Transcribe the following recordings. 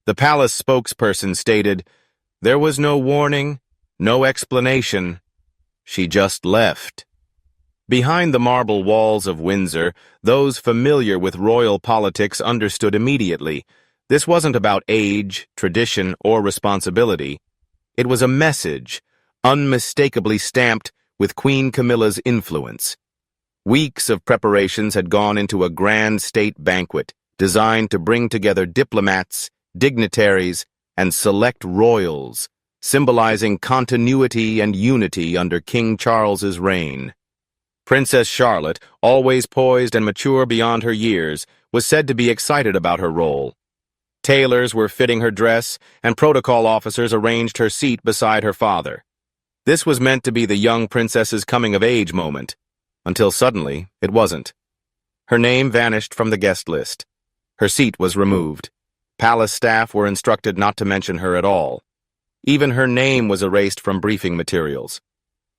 The palace spokesperson stated, "There was no warning, no explanation. She just left." Behind the marble walls of Windsor, those familiar with royal politics understood immediately. This wasn't about age, tradition, or responsibility. It was a message, unmistakably stamped with Queen Camilla's influence. Weeks of preparations had gone into a grand state banquet designed to bring together diplomats, dignitaries, and select royals, symbolizing continuity and unity under King Charles's reign. Princess Charlotte, always poised and mature beyond her years, was said to be excited about her role. Tailors were fitting her dress, and protocol officers arranged her seat beside her father. This was meant to be the young princess's coming-of-age moment, until suddenly it wasn't. Her name vanished from the guest list. Her seat was removed. Palace staff were instructed not to mention her at all. Even her name was erased from briefing materials.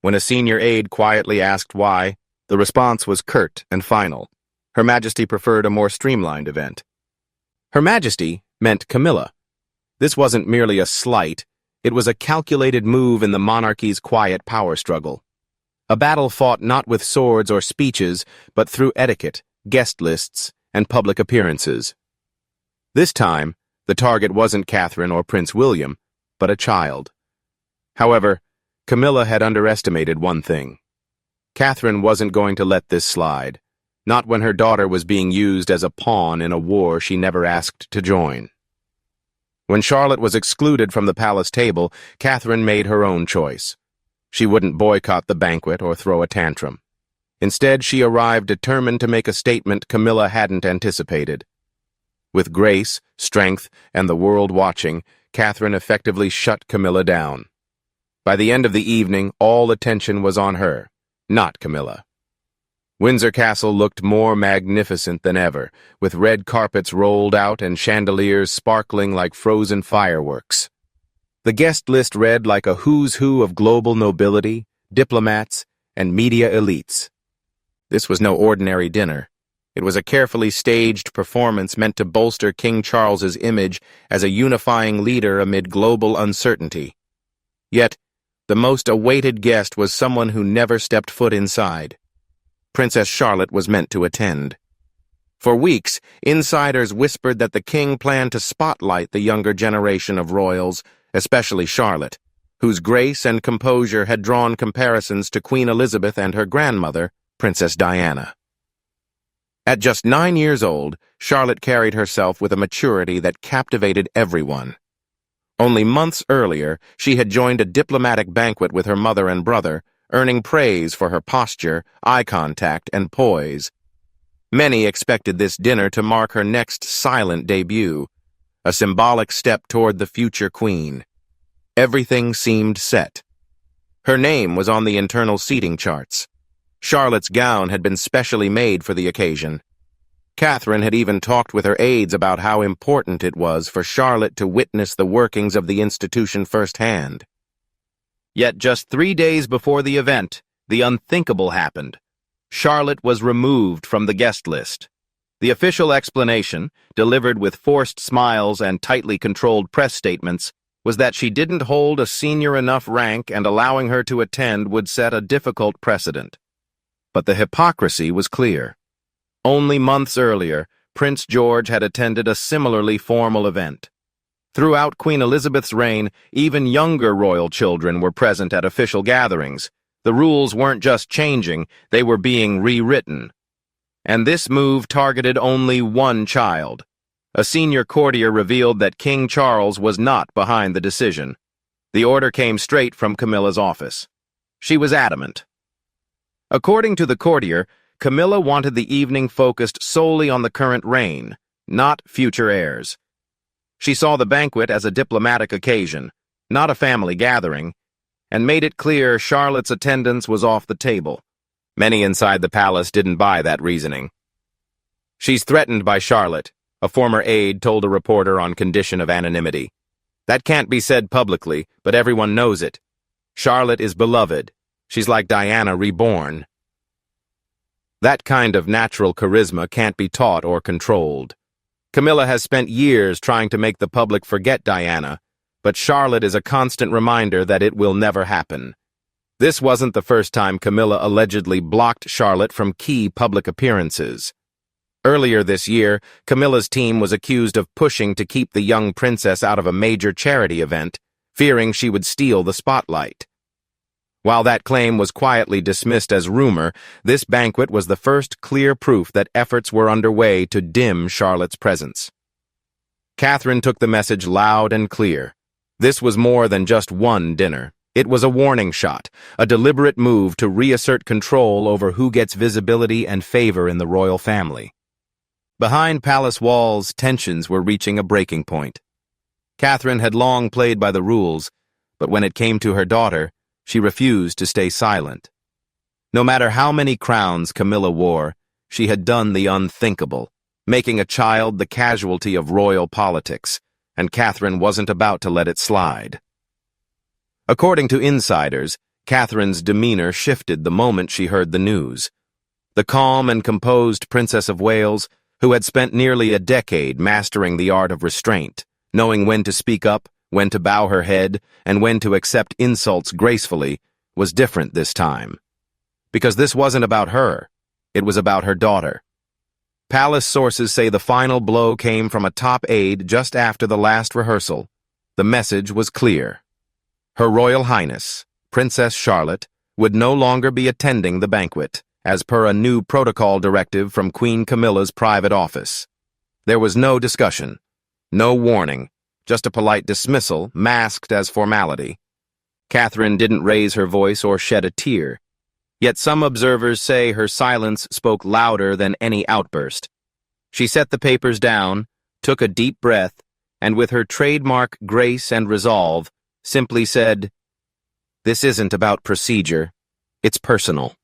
When a senior aide quietly asked why, the response was curt and final. Her Majesty preferred a more streamlined event. Her Majesty meant Camilla. This wasn't merely a slight, it was a calculated move in the monarchy's quiet power struggle. A battle fought not with swords or speeches, but through etiquette, guest lists, and public appearances. This time, the target wasn't Catherine or Prince William, but a child. However, Camilla had underestimated one thing. Catherine wasn't going to let this slide, not when her daughter was being used as a pawn in a war she never asked to join. When Charlotte was excluded from the palace table, Catherine made her own choice. She wouldn't boycott the banquet or throw a tantrum. Instead, she arrived determined to make a statement Camilla hadn't anticipated. With grace, strength, and the world watching, Catherine effectively shut Camilla down. By the end of the evening, all attention was on her, not Camilla. Windsor Castle looked more magnificent than ever, with red carpets rolled out and chandeliers sparkling like frozen fireworks. The guest list read like a who's who of global nobility, diplomats, and media elites. This was no ordinary dinner. It was a carefully staged performance meant to bolster King Charles's image as a unifying leader amid global uncertainty. Yet, the most awaited guest was someone who never stepped foot inside. Princess Charlotte was meant to attend. For weeks, insiders whispered that the king planned to spotlight the younger generation of royals, especially Charlotte, whose grace and composure had drawn comparisons to Queen Elizabeth and her grandmother, Princess Diana. At just 9 years old, Charlotte carried herself with a maturity that captivated everyone. Only months earlier, she had joined a diplomatic banquet with her mother and brother, earning praise for her posture, eye contact, and poise. Many expected this dinner to mark her next silent debut, a symbolic step toward the future queen. Everything seemed set. Her name was on the internal seating charts. Charlotte's gown had been specially made for the occasion. Catherine had even talked with her aides about how important it was for Charlotte to witness the workings of the institution firsthand. Yet just 3 days before the event, the unthinkable happened. Charlotte was removed from the guest list. The official explanation, delivered with forced smiles and tightly controlled press statements, was that she didn't hold a senior enough rank and allowing her to attend would set a difficult precedent. But the hypocrisy was clear. Only months earlier, Prince George had attended a similarly formal event. Throughout Queen Elizabeth's reign, even younger royal children were present at official gatherings. The rules weren't just changing, they were being rewritten. And this move targeted only one child. A senior courtier revealed that King Charles was not behind the decision. The order came straight from Camilla's office. She was adamant. According to the courtier, Camilla wanted the evening focused solely on the current reign, not future heirs. She saw the banquet as a diplomatic occasion, not a family gathering, and made it clear Charlotte's attendance was off the table. Many inside the palace didn't buy that reasoning. "She's threatened by Charlotte," a former aide told a reporter on condition of anonymity. "That can't be said publicly, but everyone knows it. Charlotte is beloved. She's like Diana reborn." That kind of natural charisma can't be taught or controlled. Camilla has spent years trying to make the public forget Diana, but Charlotte is a constant reminder that it will never happen. This wasn't the first time Camilla allegedly blocked Charlotte from key public appearances. Earlier this year, Camilla's team was accused of pushing to keep the young princess out of a major charity event, fearing she would steal the spotlight. While that claim was quietly dismissed as rumor, this banquet was the first clear proof that efforts were underway to dim Charlotte's presence. Catherine took the message loud and clear. This was more than just one dinner. It was a warning shot, a deliberate move to reassert control over who gets visibility and favor in the royal family. Behind palace walls, tensions were reaching a breaking point. Catherine had long played by the rules, but when it came to her daughter, she refused to stay silent. No matter how many crowns Camilla wore, she had done the unthinkable, making a child the casualty of royal politics, and Catherine wasn't about to let it slide. According to insiders, Catherine's demeanor shifted the moment she heard the news. The calm and composed Princess of Wales, who had spent nearly a decade mastering the art of restraint, knowing when to speak up, when to bow her head, and when to accept insults gracefully, was different this time. Because this wasn't about her, it was about her daughter. Palace sources say the final blow came from a top aide just after the last rehearsal. The message was clear. Her Royal Highness, Princess Charlotte, would no longer be attending the banquet, as per a new protocol directive from Queen Camilla's private office. There was no discussion, no warning, just a polite dismissal masked as formality. Catherine didn't raise her voice or shed a tear, yet some observers say her silence spoke louder than any outburst. She set the papers down, took a deep breath, and with her trademark grace and resolve, simply said, "This isn't about procedure, it's personal."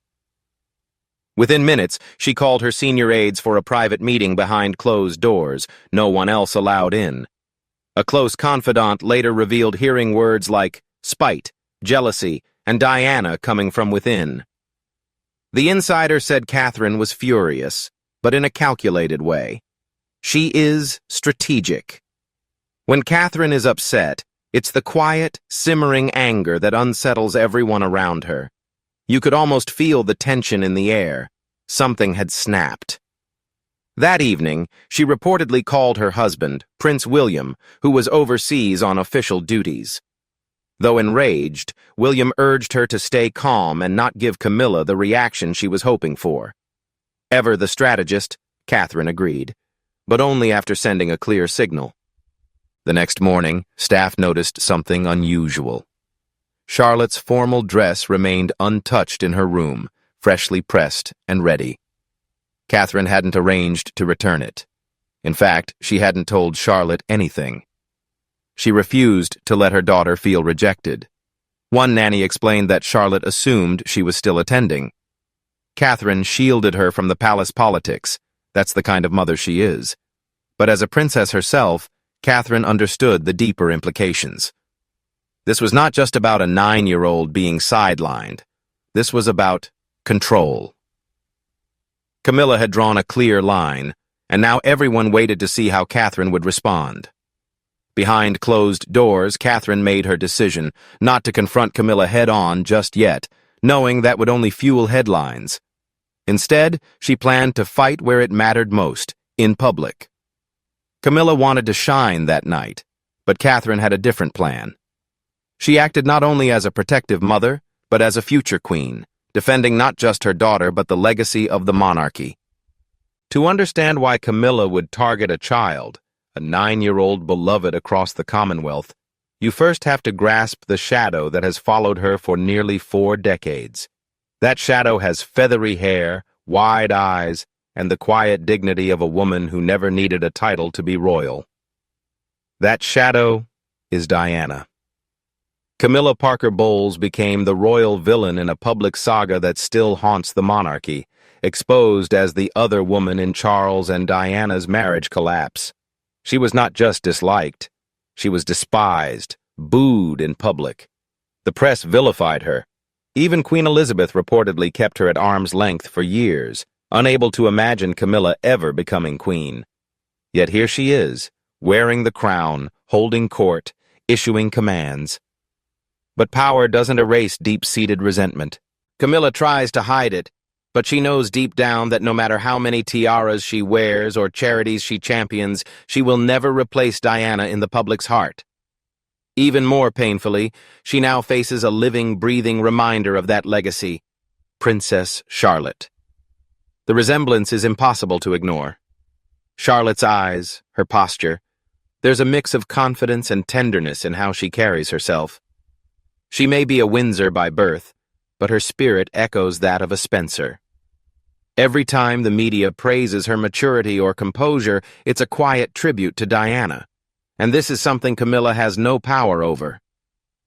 Within minutes, she called her senior aides for a private meeting behind closed doors, no one else allowed in. A close confidant later revealed hearing words like spite, jealousy, and Diana coming from within. The insider said Catherine was furious, but in a calculated way. She is strategic. When Catherine is upset, it's the quiet, simmering anger that unsettles everyone around her. You could almost feel the tension in the air. Something had snapped. That evening, she reportedly called her husband, Prince William, who was overseas on official duties. Though enraged, William urged her to stay calm and not give Camilla the reaction she was hoping for. Ever the strategist, Catherine agreed, but only after sending a clear signal. The next morning, staff noticed something unusual. Charlotte's formal dress remained untouched in her room, freshly pressed and ready. Catherine hadn't arranged to return it. In fact, she hadn't told Charlotte anything. She refused to let her daughter feel rejected. One nanny explained that Charlotte assumed she was still attending. Catherine shielded her from the palace politics. That's the kind of mother she is. But as a princess herself, Catherine understood the deeper implications. This was not just about a 9-year-old being sidelined. This was about control. Camilla had drawn a clear line, and now everyone waited to see how Catherine would respond. Behind closed doors, Catherine made her decision not to confront Camilla head-on just yet, knowing that would only fuel headlines. Instead, she planned to fight where it mattered most, in public. Camilla wanted to shine that night, but Catherine had a different plan. She acted not only as a protective mother, but as a future queen, defending not just her daughter but the legacy of the monarchy. To understand why Camilla would target a child, a 9-year-old beloved across the Commonwealth, you first have to grasp the shadow that has followed her for nearly 4 decades. That shadow has feathery hair, wide eyes, and the quiet dignity of a woman who never needed a title to be royal. That shadow is Diana. Camilla Parker Bowles became the royal villain in a public saga that still haunts the monarchy, exposed as the other woman in Charles and Diana's marriage collapse. She was not just disliked, she was despised, booed in public. The press vilified her. Even Queen Elizabeth reportedly kept her at arm's length for years, unable to imagine Camilla ever becoming queen. Yet here she is, wearing the crown, holding court, issuing commands. But power doesn't erase deep-seated resentment. Camilla tries to hide it, but she knows deep down that no matter how many tiaras she wears or charities she champions, she will never replace Diana in the public's heart. Even more painfully, she now faces a living, breathing reminder of that legacy: Princess Charlotte. The resemblance is impossible to ignore. Charlotte's eyes, her posture. There's a mix of confidence and tenderness in how she carries herself. She may be a Windsor by birth, but her spirit echoes that of a Spencer. Every time the media praises her maturity or composure, it's a quiet tribute to Diana. And this is something Camilla has no power over.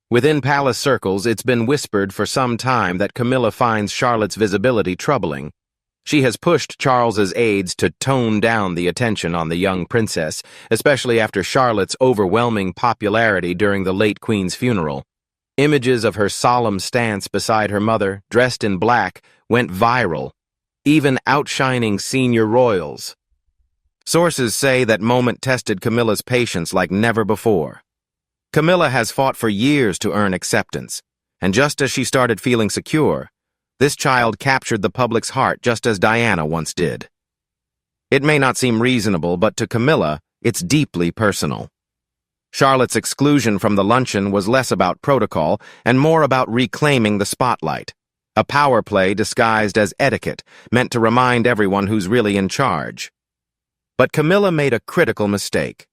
Within palace circles, it's been whispered for some time that Camilla finds Charlotte's visibility troubling. She has pushed Charles's aides to tone down the attention on the young princess, especially after Charlotte's overwhelming popularity during the late Queen's funeral. Images of her solemn stance beside her mother, dressed in black, went viral, even outshining senior royals. Sources say that moment tested Camilla's patience like never before. Camilla has fought for years to earn acceptance, and just as she started feeling secure, this child captured the public's heart just as Diana once did. It may not seem reasonable, but to Camilla, it's deeply personal. Charlotte's exclusion from the luncheon was less about protocol and more about reclaiming the spotlight, a power play disguised as etiquette, meant to remind everyone who's really in charge. But Camilla made a critical mistake.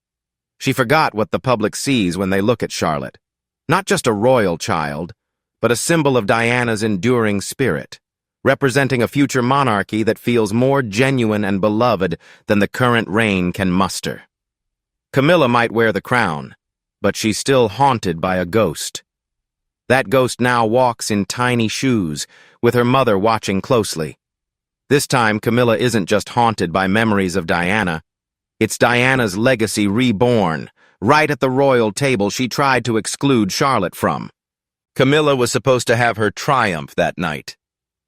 She forgot what the public sees when they look at Charlotte. Not just a royal child, but a symbol of Diana's enduring spirit, representing a future monarchy that feels more genuine and beloved than the current reign can muster. Camilla might wear the crown, but she's still haunted by a ghost. That ghost now walks in tiny shoes, with her mother watching closely. This time, Camilla isn't just haunted by memories of Diana. It's Diana's legacy reborn, right at the royal table she tried to exclude Charlotte from. Camilla was supposed to have her triumph that night.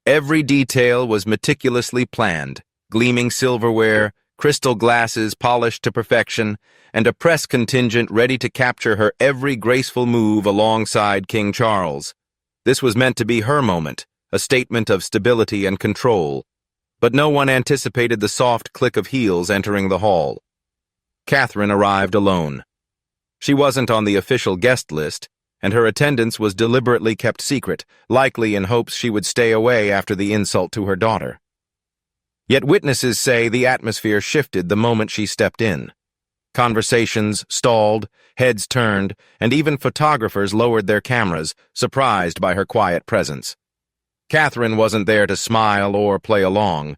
Every detail was meticulously planned: gleaming silverware, crystal glasses polished to perfection, and a press contingent ready to capture her every graceful move alongside King Charles. This was meant to be her moment, a statement of stability and control. But no one anticipated the soft click of heels entering the hall. Catherine arrived alone. She wasn't on the official guest list, and her attendance was deliberately kept secret, likely in hopes she would stay away after the insult to her daughter. Yet witnesses say the atmosphere shifted the moment she stepped in. Conversations stalled, heads turned, and even photographers lowered their cameras, surprised by her quiet presence. Catherine wasn't there to smile or play along.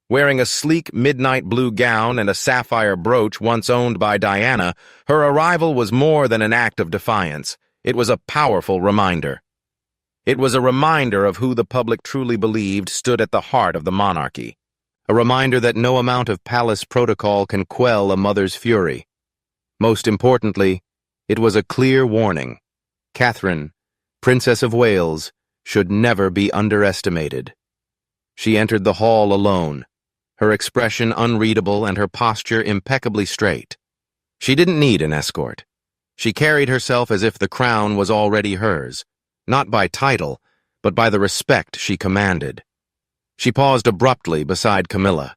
Wearing a sleek midnight blue gown and a sapphire brooch once owned by Diana, her arrival was more than an act of defiance. It was a powerful reminder. It was a reminder of who the public truly believed stood at the heart of the monarchy. A reminder that no amount of palace protocol can quell a mother's fury. Most importantly, it was a clear warning. Catherine, Princess of Wales, should never be underestimated. She entered the hall alone, her expression unreadable and her posture impeccably straight. She didn't need an escort. She carried herself as if the crown was already hers, not by title, but by the respect she commanded. She paused abruptly beside Camilla.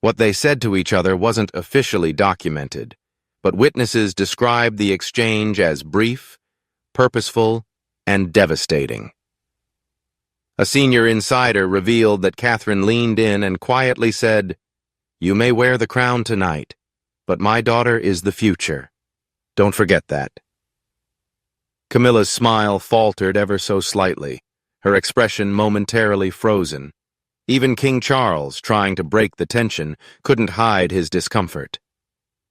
What they said to each other wasn't officially documented, but witnesses described the exchange as brief, purposeful, and devastating. A senior insider revealed that Catherine leaned in and quietly said, "You may wear the crown tonight, but my daughter is the future. Don't forget that." Camilla's smile faltered ever so slightly, her expression momentarily frozen. Even King Charles, trying to break the tension, couldn't hide his discomfort.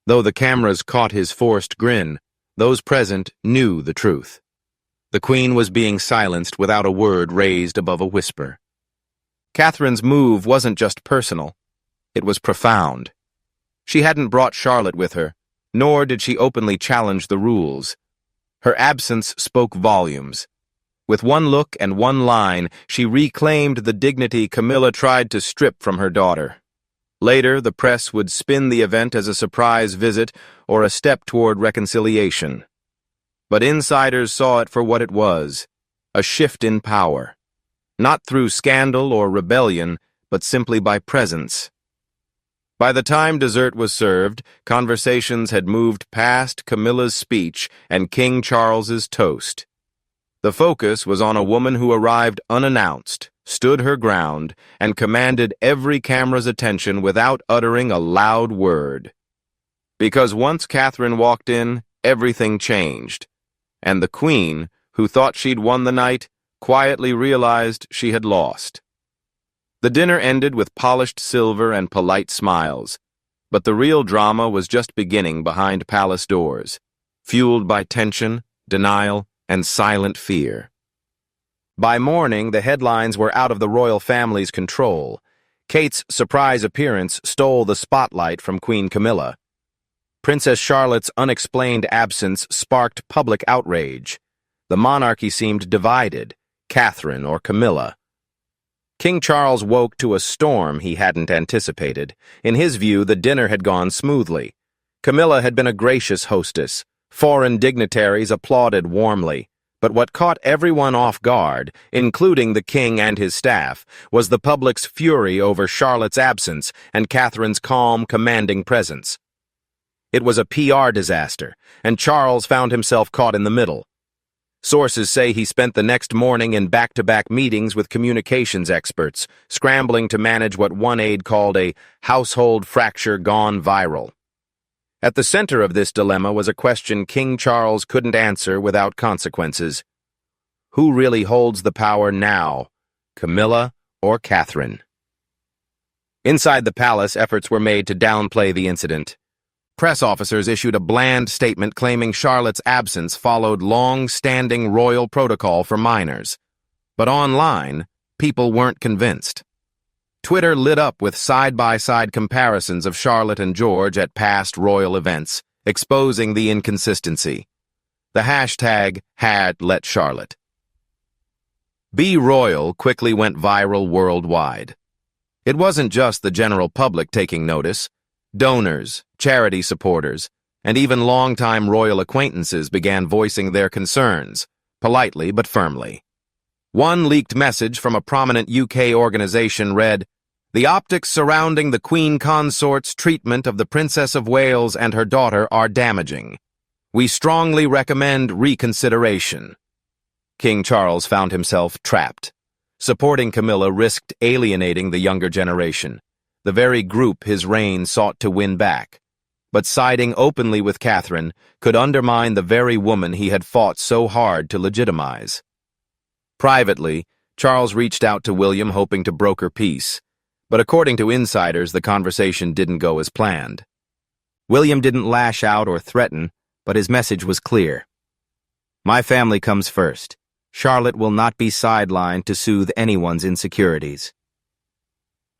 Though the cameras caught his forced grin, those present knew the truth. The Queen was being silenced without a word raised above a whisper. Catherine's move wasn't just personal, it was profound. She hadn't brought Charlotte with her, nor did she openly challenge the rules. Her absence spoke volumes. With one look and one line, she reclaimed the dignity Camilla tried to strip from her daughter. Later, the press would spin the event as a surprise visit or a step toward reconciliation. But insiders saw it for what it was, a shift in power. Not through scandal or rebellion, but simply by presence. By the time dessert was served, conversations had moved past Camilla's speech and King Charles's toast. The focus was on a woman who arrived unannounced, stood her ground, and commanded every camera's attention without uttering a loud word. Because once Catherine walked in, everything changed, and the Queen, who thought she'd won the night, quietly realized she had lost. The dinner ended with polished silver and polite smiles, but the real drama was just beginning behind palace doors, fueled by tension, denial, and silent fear. By morning, the headlines were out of the royal family's control. Kate's surprise appearance stole the spotlight from Queen Camilla. Princess Charlotte's unexplained absence sparked public outrage. The monarchy seemed divided, Catherine or Camilla. King Charles woke to a storm he hadn't anticipated. In his view, the dinner had gone smoothly. Camilla had been a gracious hostess. Foreign dignitaries applauded warmly. But what caught everyone off guard, including the king and his staff, was the public's fury over Charlotte's absence and Catherine's calm, commanding presence. It was a PR disaster, and Charles found himself caught in the middle. Sources say he spent the next morning in back-to-back meetings with communications experts, scrambling to manage what one aide called a household fracture gone viral. At the center of this dilemma was a question King Charles couldn't answer without consequences. Who really holds the power now, Camilla or Catherine? Inside the palace, efforts were made to downplay the incident. Press officers issued a bland statement claiming Charlotte's absence followed long-standing royal protocol for minors. But online, people weren't convinced. Twitter lit up with side-by-side comparisons of Charlotte and George at past royal events, exposing the inconsistency. The hashtag #HadLetCharlotte. Be Royal quickly went viral worldwide. It wasn't just the general public taking notice. Donors, charity supporters, and even longtime royal acquaintances began voicing their concerns, politely but firmly. One leaked message from a prominent UK organization read, "The optics surrounding the Queen Consort's treatment of the Princess of Wales and her daughter are damaging. We strongly recommend reconsideration." King Charles found himself trapped. Supporting Camilla risked alienating the younger generation, the very group his reign sought to win back. But siding openly with Catherine could undermine the very woman he had fought so hard to legitimize. Privately, Charles reached out to William hoping to broker peace, but according to insiders, the conversation didn't go as planned. William didn't lash out or threaten, but his message was clear. "My family comes first. Charlotte will not be sidelined to soothe anyone's insecurities."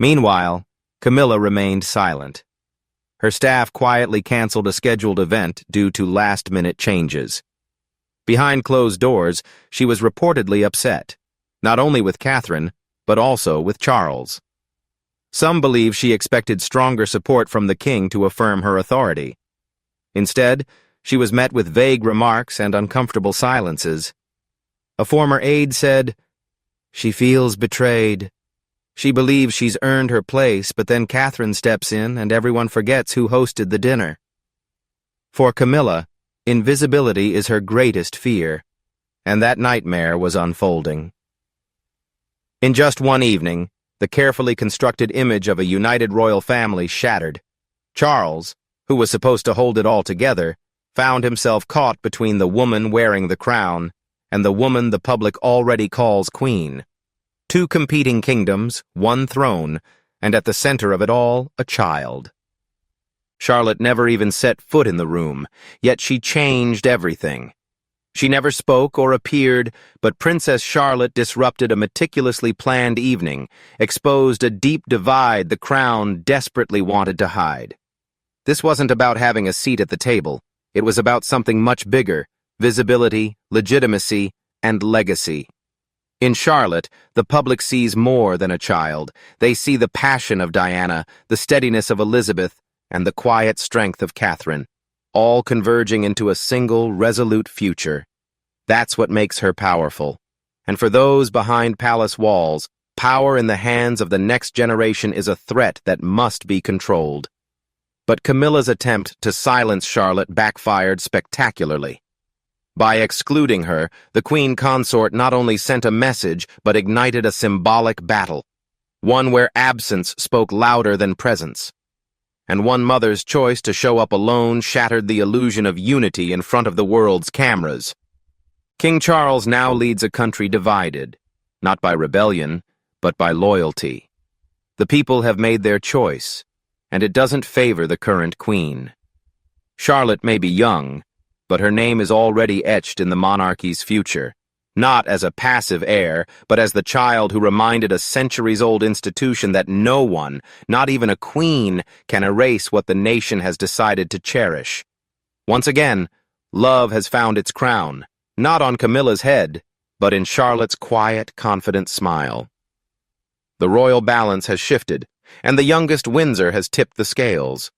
Meanwhile, Camilla remained silent. Her staff quietly canceled a scheduled event due to last-minute changes. Behind closed doors, she was reportedly upset, not only with Catherine, but also with Charles. Some believe she expected stronger support from the king to affirm her authority. Instead, she was met with vague remarks and uncomfortable silences. A former aide said, "She feels betrayed. She believes she's earned her place, but then Catherine steps in and everyone forgets who hosted the dinner." For Camilla, invisibility is her greatest fear, and that nightmare was unfolding. In just one evening, the carefully constructed image of a united royal family shattered. Charles, who was supposed to hold it all together, found himself caught between the woman wearing the crown and the woman the public already calls queen. Two competing kingdoms, one throne, and at the center of it all, a child. Charlotte never even set foot in the room, yet she changed everything. She never spoke or appeared, but Princess Charlotte disrupted a meticulously planned evening, exposed a deep divide the crown desperately wanted to hide. This wasn't about having a seat at the table. It was about something much bigger: visibility, legitimacy, and legacy. In Charlotte, the public sees more than a child. They see the passion of Diana, the steadiness of Elizabeth, and the quiet strength of Catherine, all converging into a single, resolute future. That's what makes her powerful. And for those behind palace walls, power in the hands of the next generation is a threat that must be controlled. But Camilla's attempt to silence Charlotte backfired spectacularly. By excluding her, the queen consort not only sent a message, but ignited a symbolic battle, one where absence spoke louder than presence. And one mother's choice to show up alone shattered the illusion of unity in front of the world's cameras. King Charles now leads a country divided, not by rebellion, but by loyalty. The people have made their choice, and it doesn't favor the current queen. Charlotte may be young, but her name is already etched in the monarchy's future, not as a passive heir, but as the child who reminded a centuries-old institution that no one, not even a queen, can erase what the nation has decided to cherish. Once again, love has found its crown, not on Camilla's head, but in Charlotte's quiet, confident smile. The royal balance has shifted, and the youngest Windsor has tipped the scales.